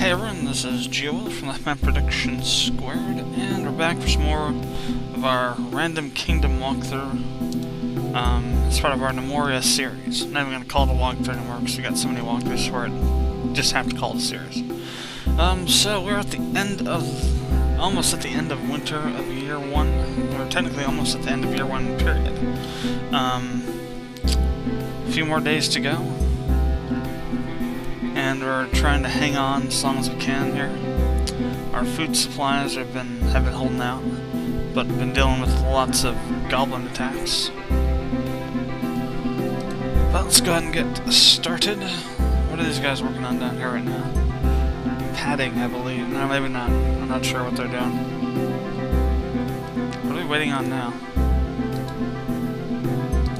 Hey everyone, this is Gio from Productions², and we're back for some more of our Random Kingdom walkthrough. It's part of our Gnomoria series. I'm not even going to call it a walkthrough anymore because we got so many walkthroughs for it. Just have to call it a series. So we're at the end of, almost at the end of winter of year 1, or technically almost at the end of year 1 period. A few more days to go. And we're trying to hang on as long as we can here. Our food supplies have been holding out, but we've been dealing with lots of goblin attacks. But let's go ahead and get started. What are these guys working on down here right now? Padding, I believe. No, maybe not. I'm not sure what they're doing. What are we waiting on now?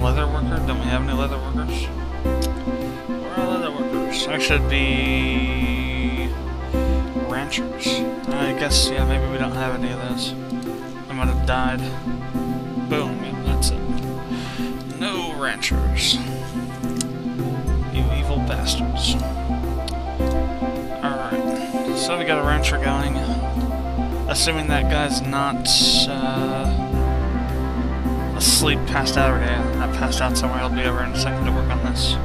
Leather worker? Don't we have any leather workers? Where are leather workers? Actually, it'd be ranchers. I guess, yeah, maybe we don't have any of those. They might have died. Boom, yeah, that's it. No ranchers. You evil bastards. Alright, so we got a rancher going. Assuming that guy's not asleep, passed out, or not passed out somewhere. He'll be over in a second to work on this.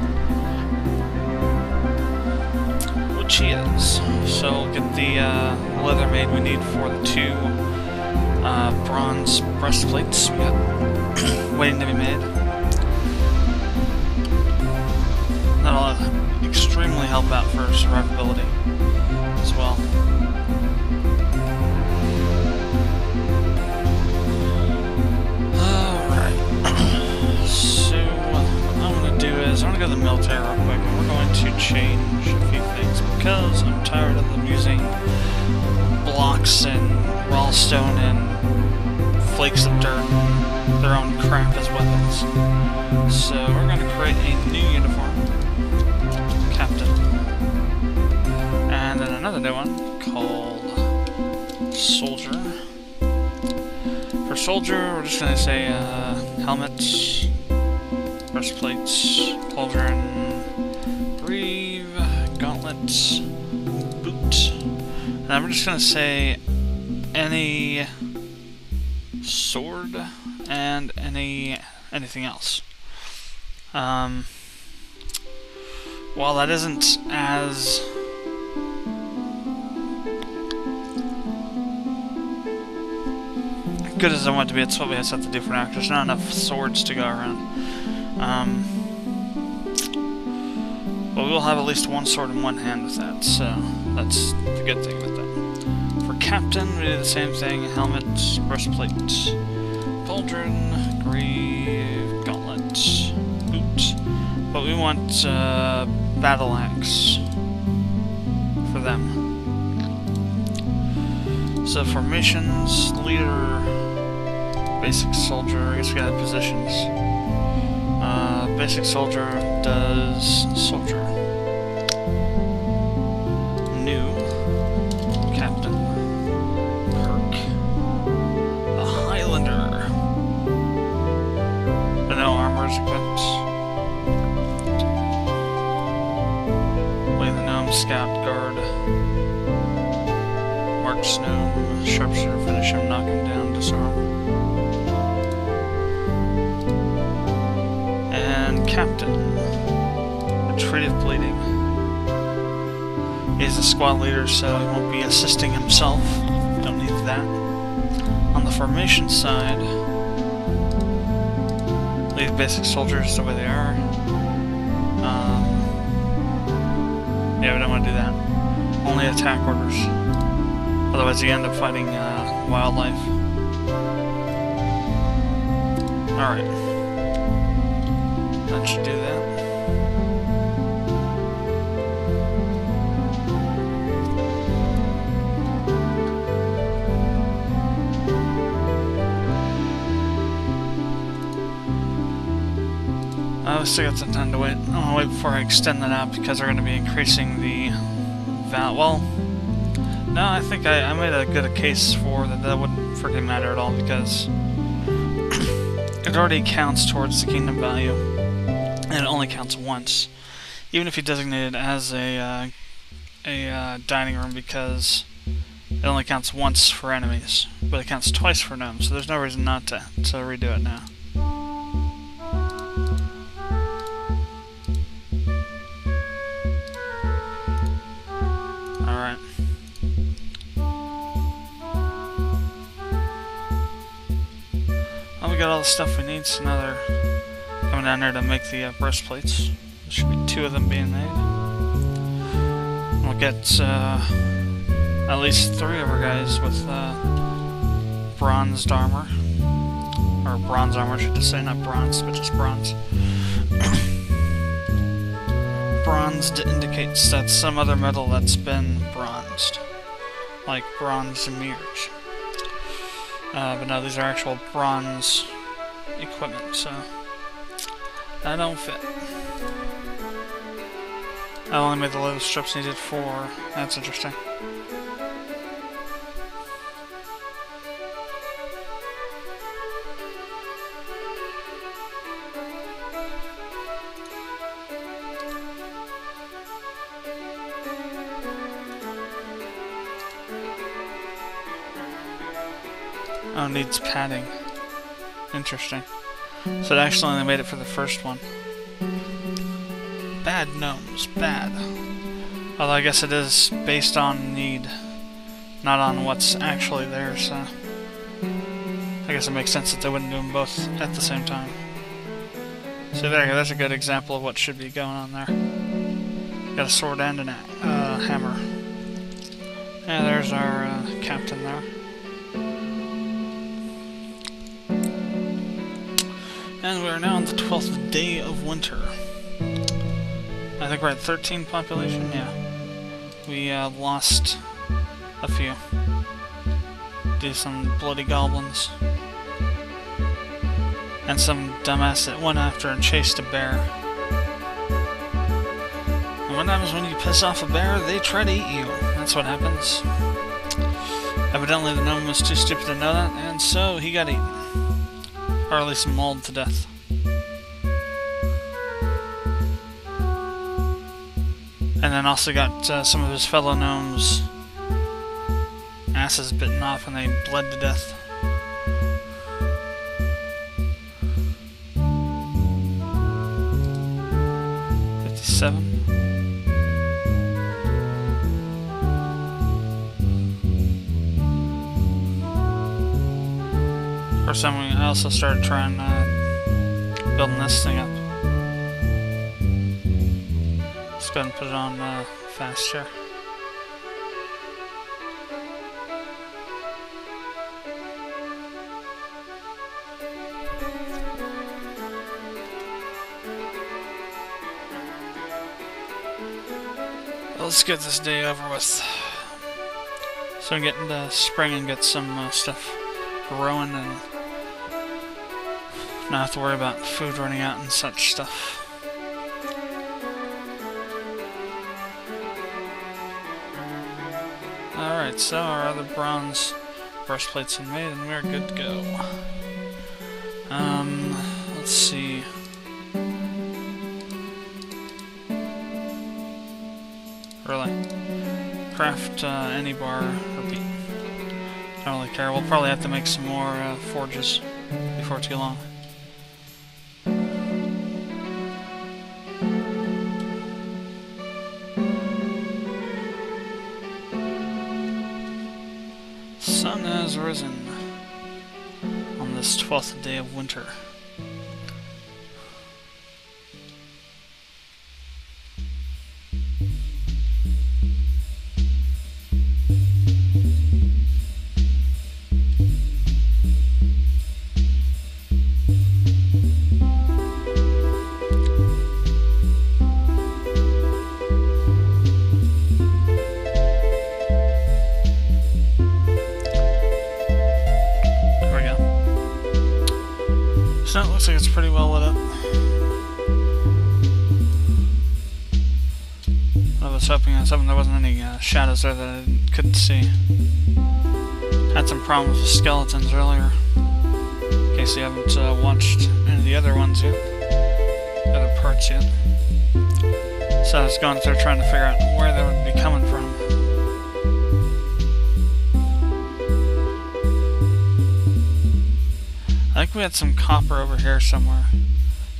She is. So we'll get the leather made we need for the 2 bronze breastplates we got waiting to be made. That'll extremely help out for survivability as well. Alright. So what I'm going to do is I'm going to go to the military real quick, and we're going to change a few things because I'm tired of them using blocks and raw stone and flakes of dirt and their own crap as weapons. So we're going to create a new uniform, Captain, and then another new one called Soldier. For Soldier, we're just going to say helmets, breastplates, pauldron, greave, gauntlets, boot. And I'm just going to say any sword and anything else. While that isn't as good as I want it to be, it's what we have to do for now, because there's not enough swords to go around. But we will have at least one sword in one hand with that, so that's the good thing with that. For Captain, we do the same thing: helmet, breastplate, pauldron, greave, gauntlet, boot. But we want battle axe for them. So formations, leader, basic soldier. I guess we got positions. Basic soldier does soldier. New Captain perk. The Highlander. But no armor is equipped. Play the Gnome Scout Guard. Mark Snow, Sharpshooter, finish him, knock him down, disarm. Captain, Retreative Bleeding. He's the squad leader, so he won't be assisting himself. Don't need that. On the formation side, leave basic soldiers the way they are. Yeah, we don't want to do that. Only attack orders. Otherwise, you end up fighting wildlife. Alright. That should do that. We still got some time to wait. I'm gonna wait before I extend that out because we're going to be increasing the well, no, I think I made a good case for that wouldn't freaking matter at all because it already counts towards the kingdom value. And it only counts once. Even if you designate it as a a dining room because it only counts once for enemies, but it counts twice for gnomes, so there's no reason not to redo it now. Alright. Well, we got all the stuff we need, so now they're coming down there to make the breastplates. There should be 2 of them being made. We'll get at least 3 of our guys with bronzed armor. Or bronze armor, I should just say, not bronze, but just bronze. Bronzed indicates that's some other metal that's been bronzed. Like bronze mirrors. But no, these are actual bronze equipment, so that don't fit. I only made the leather strips needed 4. That's interesting. Oh, it needs padding. Interesting. So it actually only made it for the first one. Bad gnomes. Bad. Although I guess it is based on need, not on what's actually there, so I guess it makes sense that they wouldn't do them both at the same time. So there you go, that's a good example of what should be going on there. Got a sword and a hammer. And there's our captain there. And we are now on the 12th day of winter. I think we're at 13 population, yeah. We lost a few. Due to some bloody goblins. And some dumbass that went after and chased a bear. And what happens when you piss off a bear? They try to eat you. That's what happens. Evidently the gnome was too stupid to know that, and so he got eaten. Or at least mauled to death. And then also got some of his fellow gnomes' asses bitten off and they bled to death. Of course, I also started trying building this thing up. Let's go ahead and put it on fast share. Let's get this day over with, so we can get into spring and get some stuff growing and not have to worry about food running out and such stuff. Alright, so our other bronze breastplates are made and we're good to go. Let's see. Really. Craft any bar or beat. Don't really care. We'll probably have to make some more forges before too long. Sun has risen on this 12th day of winter. So it looks like it's pretty well lit up. I was hoping there wasn't any shadows there that I couldn't see. Had some problems with skeletons earlier. In case you haven't watched any of the other ones yet. Other parts yet. So I was going through trying to figure out where they would be coming from. I think we had some copper over here somewhere.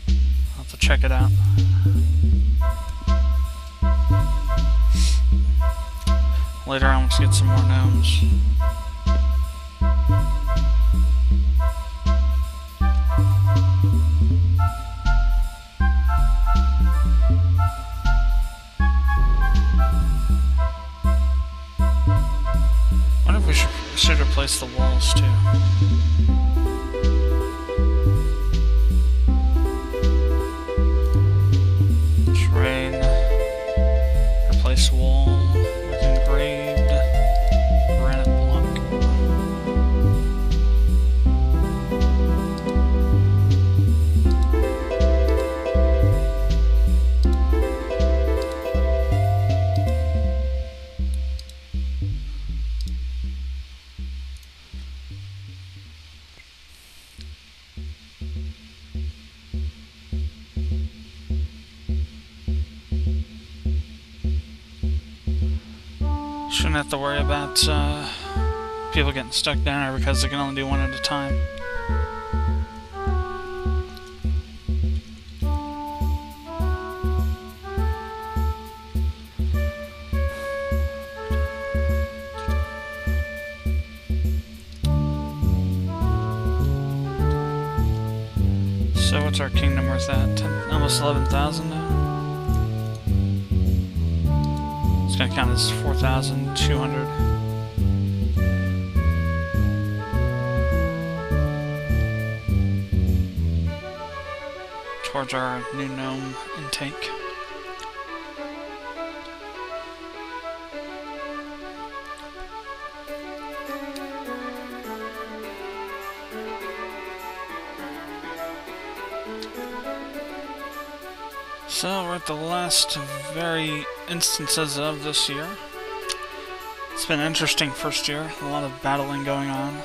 I'll have to check it out. Later on, let's get some more gnomes. Should replace the walls too. Terrain. Replace wall with engraved granite block. Shouldn't have to worry about people getting stuck down there because they can only do one at a time. So what's our kingdom worth at? Almost 11,000 now? It's gonna count as 4,200. Towards our new gnome intake. So we're at the last very instances of this year. It's been an interesting first year, a lot of battling going on.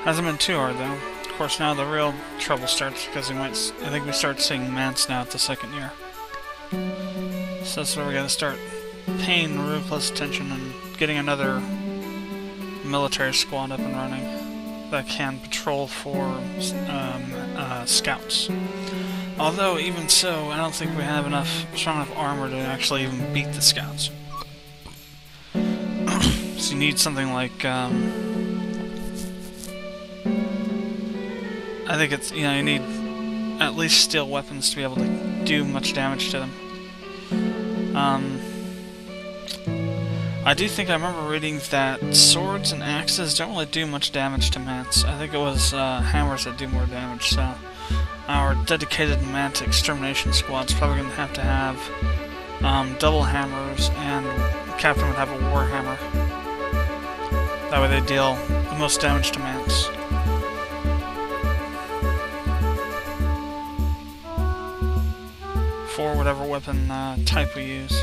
Hasn't been too hard though. Of course now the real trouble starts because I think we start seeing mance now at the second year. So that's where we gotta start paying real close attention and getting another military squad up and running that can patrol for scouts. Although, even so, I don't think we have strong enough armor to actually even beat the scouts. So you need something like, I think it's, you need at least steel weapons to be able to do much damage to them. I do think I remember reading that swords and axes don't really do much damage to mance. I think it was hammers that do more damage, so our dedicated mance extermination squad's probably going to have double hammers, and the captain would have a war hammer. That way they deal the most damage to mance. For whatever weapon type we use.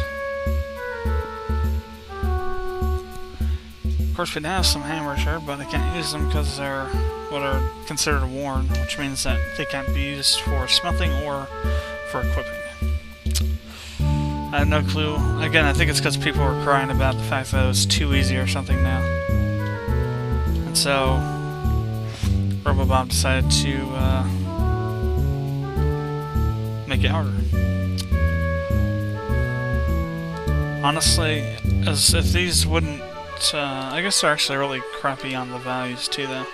Of course, we'd have some hammers here, but I can't use them because they're what are considered worn, which means that they can't be used for smelting or for equipping. I have no clue. Again, I think it's because people were crying about the fact that it was too easy or something now. And so, RoboBob decided to make it harder. Honestly, as if these wouldn't I guess they're actually really crappy on the values too, though.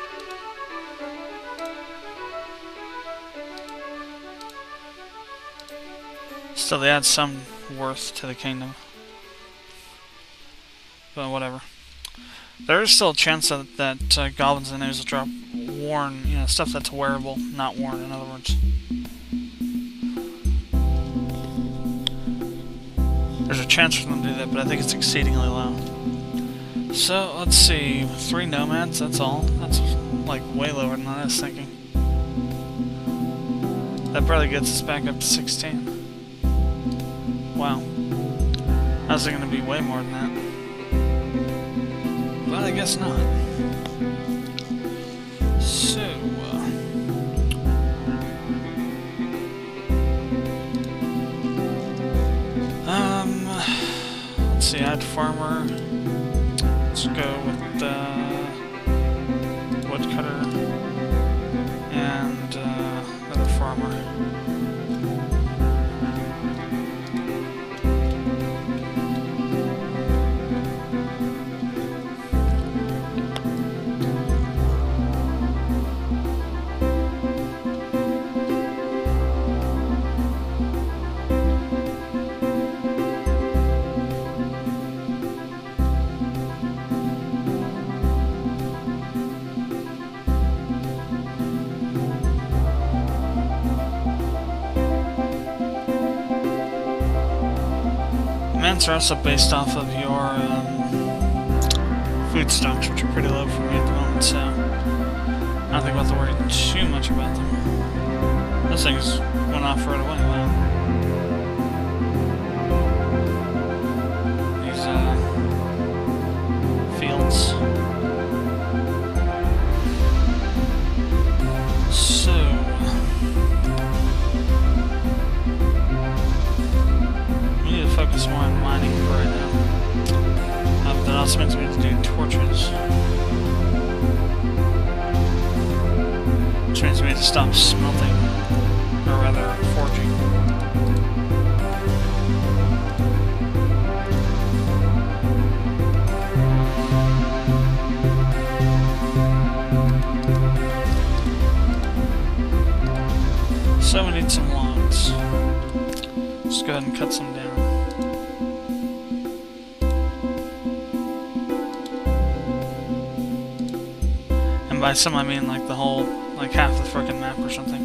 Still, they add some worth to the kingdom. But whatever. There is still a chance that goblins and gnomes will drop worn, stuff that's wearable, not worn, in other words. There's a chance for them to do that, but I think it's exceedingly low. So, let's see, 3 nomads, that's all. That's, like, way lower than I was thinking. That probably gets us back up to 16. Wow. I was thinking it'd be way more than that. But I guess not. So, see, add farmer. Let's go with woodcutter and another farmer. Demands are also based off of your food stocks, which are pretty low for me at the moment, so I don't think we'll have to worry too much about them. Those things went off right away, wow. These fields. So focus more on mining for right now. But that also means we have to do torches. Which means we have to stop smelting, or rather, forging. So we need some logs. Let's go ahead and cut some down. By some I mean like the whole, like half the frickin' map or something.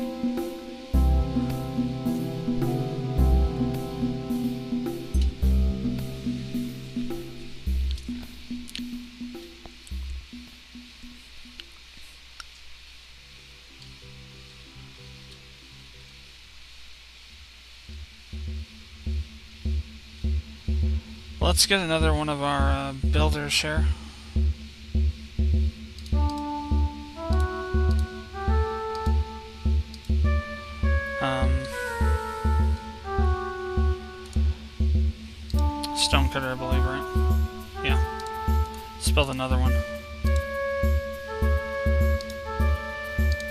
Let's get another one of our builders here. Stonecutter, I believe, right? Yeah. Let's build another one.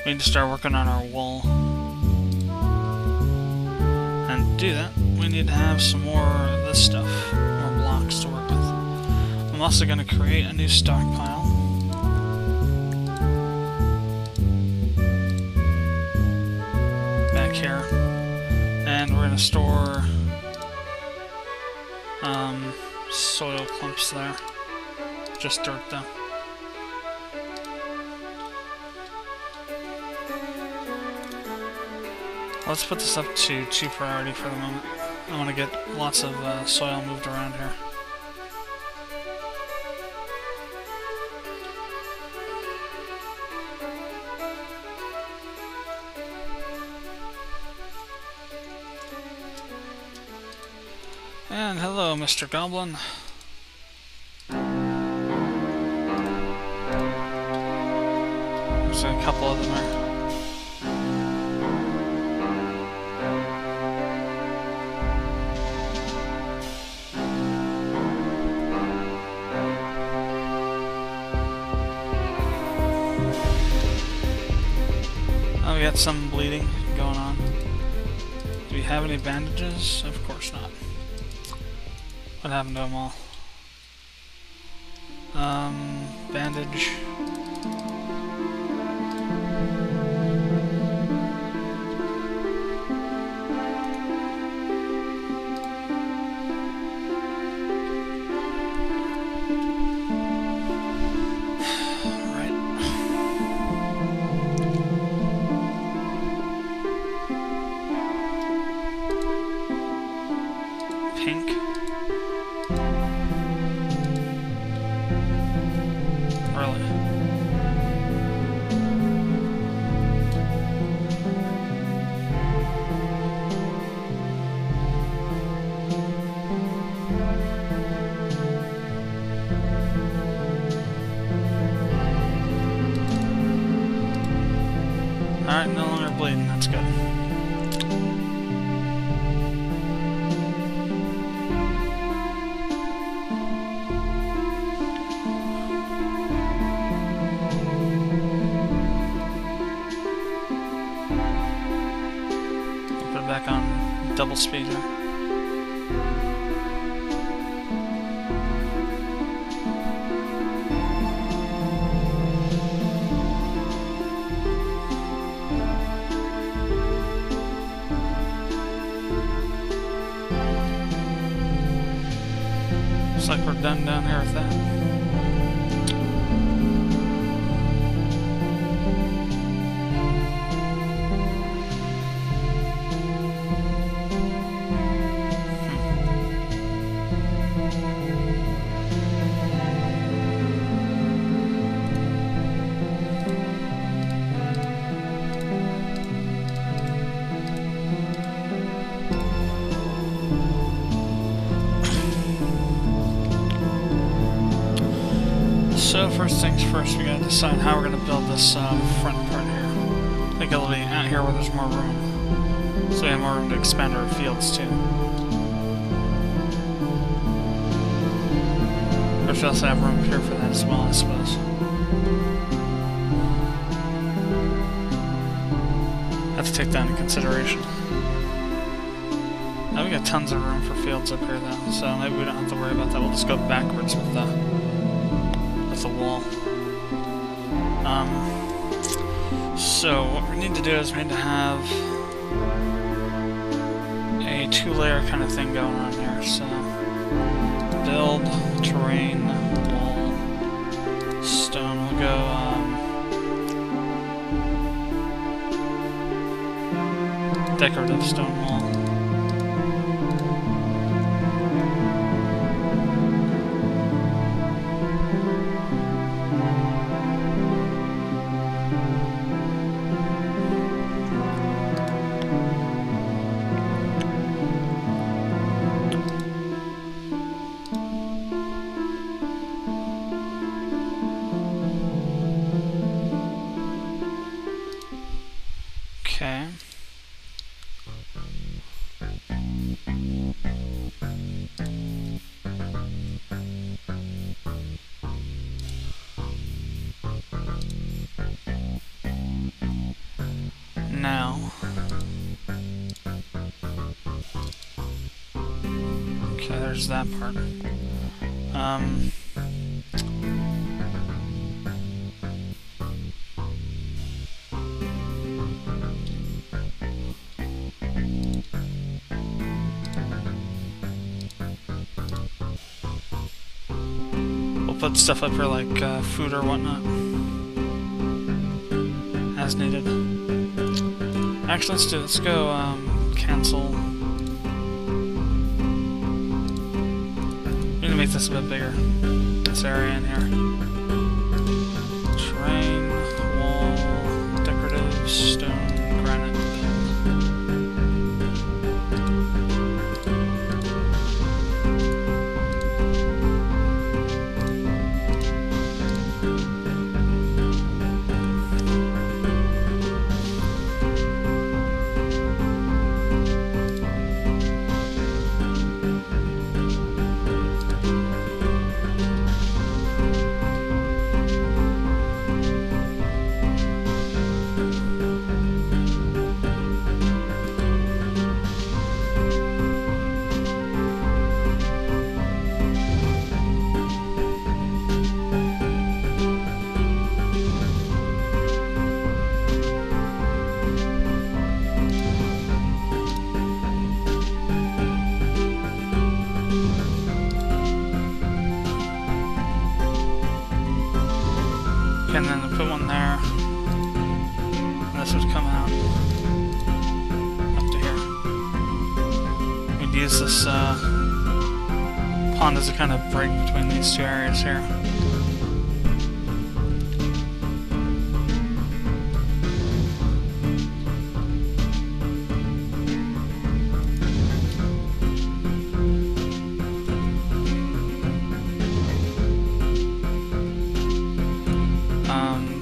We need to start working on our wool. And to do that, we need to have some more of this stuff, more blocks to work with. I'm also going to create a new stockpile. Back here. And we're going to store soil clumps there. Just dirt though. Let's put this up to 2 priority for the moment. I want to get lots of soil moved around here. And hello, Mr. Goblin. There's a couple of them there. Oh, we got some bleeding going on. Do we have any bandages? Of course not. What happened to them all? Bandage. Alright, no longer bleeding, that's good. double speed here. Looks like we're done down here with that. So first things first, we gotta decide how we're gonna build this front part here. I think it'll be out here where there's more room, so we have more room to expand our fields too. Or we also have room here for that as well, I suppose. Have to take that into consideration. Now we got tons of room for fields up here though, so maybe we don't have to worry about that. We'll just go backwards with the wall. So what we need to do is we need to have a two-layer kind of thing going on here. So build, terrain, wall, stone. We'll go decorative stone wall. Okay. Now. Okay, there's that part. Put stuff up here like food or whatnot as needed. Actually, let's go cancel. We need to make this a bit bigger. This area in here. Terrain, wall, decorative, stone, granite. And then put one there. And this would come out up to here. We'd use this pond as a kind of break between these two areas here.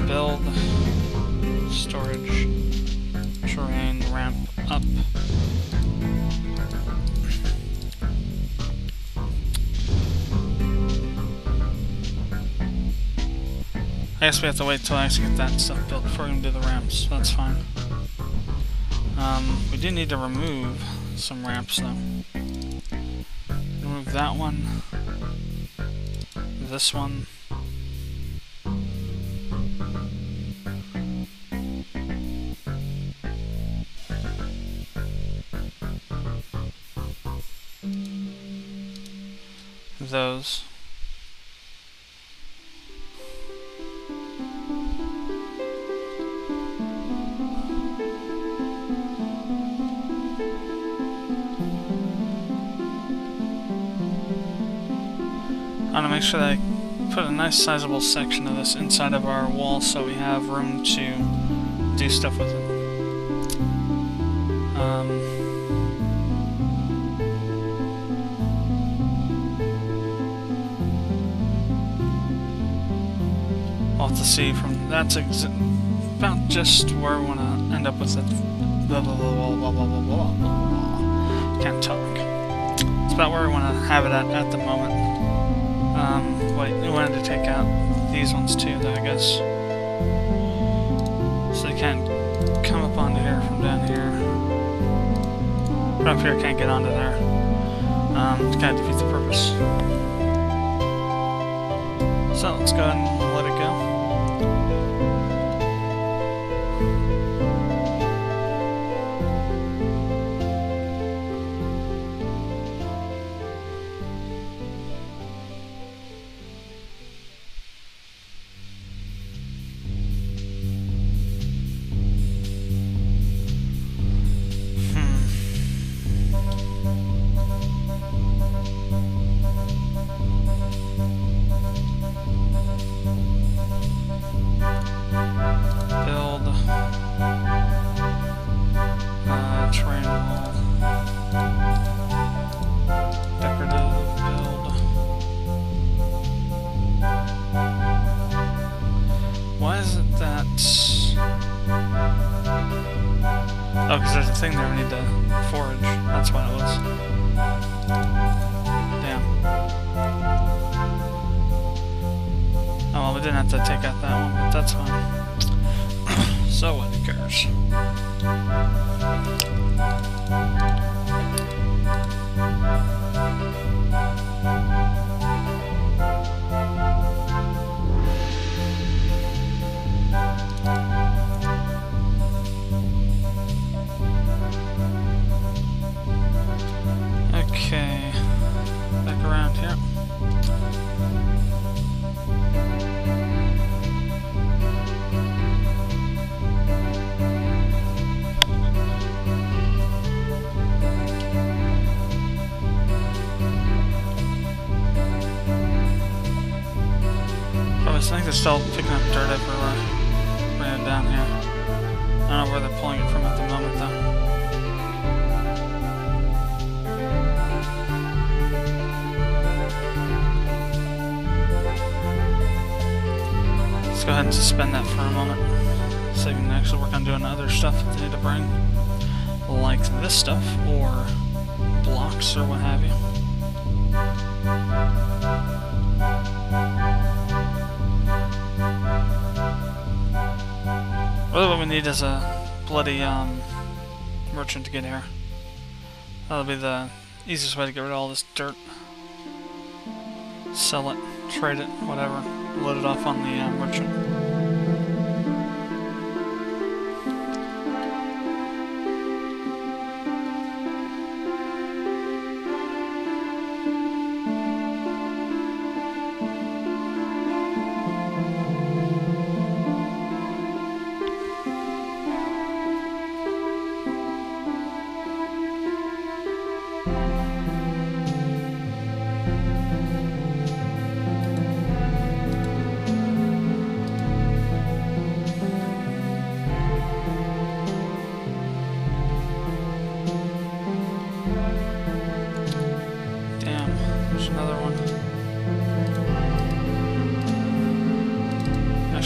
Build, storage, terrain, ramp up. I guess we have to wait till I actually get that stuff built before we can do the ramps, so that's fine. We do need to remove some ramps though. Remove that one. This one. Those. I want to make sure that I put a nice sizable section of this inside of our wall so we have room to do stuff with it. I'll have to see from that's about just where we want to end up with it. Blah, blah, blah, blah, blah, blah, blah, blah. Can't talk. It's about where we want to have it at the moment. Wait, we wanted to take out these ones too, though, I guess. So they can't come up onto here from down here. Up here can't get onto there. It kind of defeats the purpose. So let's go ahead and let it go. Oh, because there's a thing there we need to forage. That's why it was. Damn. Oh, well, we didn't have to take out that one, but that's fine. So what, who cares? Okay, back around here. I think they're still picking up dirt everywhere. Bring it down here. I don't know where they're pulling it from at the moment, though. Let's go ahead and suspend that for a moment, so we can actually work on doing other stuff that they need to bring, like this stuff, or blocks, or what have you. Really what we need is a bloody merchant to get here. That'll be the easiest way to get rid of all this dirt. Sell it, trade it, whatever. Load it off on the merchant.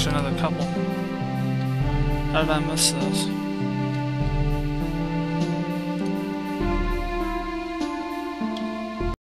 Another couple. How did I miss those?